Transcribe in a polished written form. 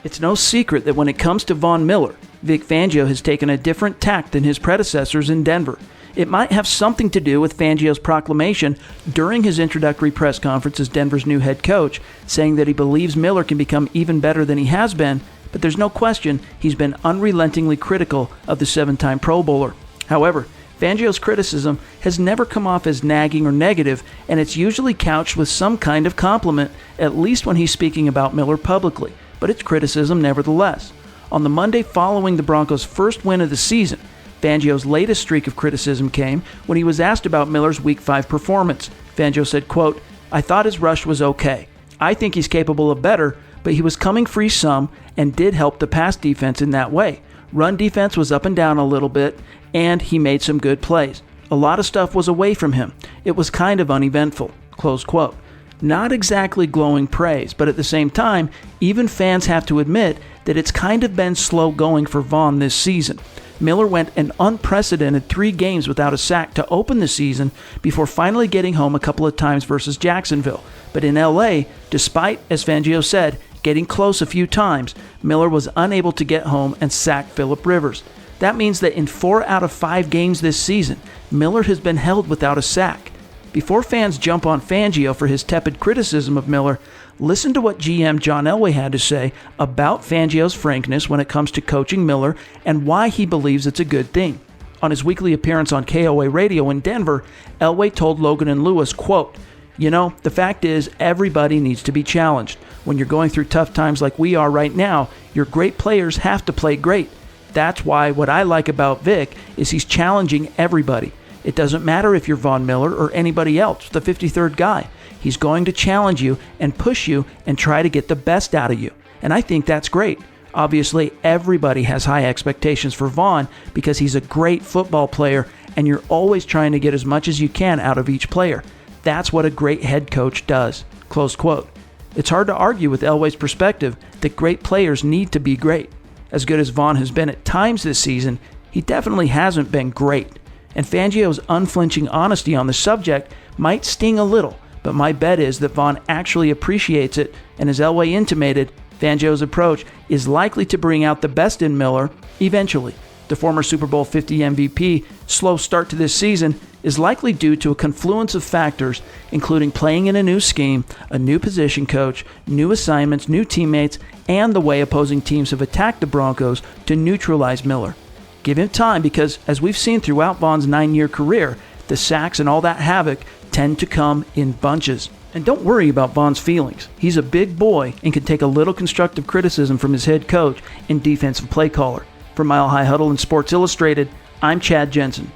It's no secret that when it comes to Von Miller, Vic Fangio has taken a different tack than his predecessors in Denver. It might have something to do with Fangio's proclamation during his introductory press conference as Denver's new head coach, saying that he believes Miller can become even better than he has been, but there's no question he's been unrelentingly critical of the 7-time Pro Bowler. However, Fangio's criticism has never come off as nagging or negative, and it's usually couched with some kind of compliment, at least when he's speaking about Miller publicly, but it's criticism nevertheless. On the Monday following the Broncos' first win of the season, Fangio's latest streak of criticism came when he was asked about Miller's Week 5 performance. Fangio said, quote, "I thought his rush was okay. I think he's capable of better, but he was coming free some and did help the pass defense in that way. Run defense was up and down a little bit, and he made some good plays. A lot of stuff was away from him. It was kind of uneventful." Close quote. Not exactly glowing praise, but at the same time, even fans have to admit that it's kind of been slow going for Von this season. Miller went an unprecedented 3 games without a sack to open the season before finally getting home a couple of times versus Jacksonville. But in LA, despite, as Fangio said, getting close a few times, Miller was unable to get home and sack Phillip Rivers. That means that in 4 out of 5 games this season, Miller has been held without a sack. Before fans jump on Fangio for his tepid criticism of Miller, listen to what GM John Elway had to say about Fangio's frankness when it comes to coaching Miller and why he believes it's a good thing. On his weekly appearance on KOA Radio in Denver, Elway told Logan and Lewis, quote, "You know, the fact is everybody needs to be challenged. When you're going through tough times like we are right now, your great players have to play great. That's why what I like about Vic is he's challenging everybody. It doesn't matter if you're Von Miller or anybody else, the 53rd guy. He's going to challenge you and push you and try to get the best out of you. And I think that's great. Obviously, everybody has high expectations for Von because he's a great football player, and you're always trying to get as much as you can out of each player. That's what a great head coach does." Close quote. It's hard to argue with Elway's perspective that great players need to be great. As good as Von has been at times this season, he definitely hasn't been great. And Fangio's unflinching honesty on the subject might sting a little, but my bet is that Von actually appreciates it, and as Elway intimated, Fangio's approach is likely to bring out the best in Miller eventually. The former Super Bowl 50 MVP slow start to this season is likely due to a confluence of factors, including playing in a new scheme, a new position coach, new assignments, new teammates, and the way opposing teams have attacked the Broncos to neutralize Miller. Give him time because, as we've seen throughout Von's 9-year career, the sacks and all that havoc tend to come in bunches. And don't worry about Von's feelings. He's a big boy and can take a little constructive criticism from his head coach and defensive play caller. For Mile High Huddle and Sports Illustrated, I'm Chad Jensen.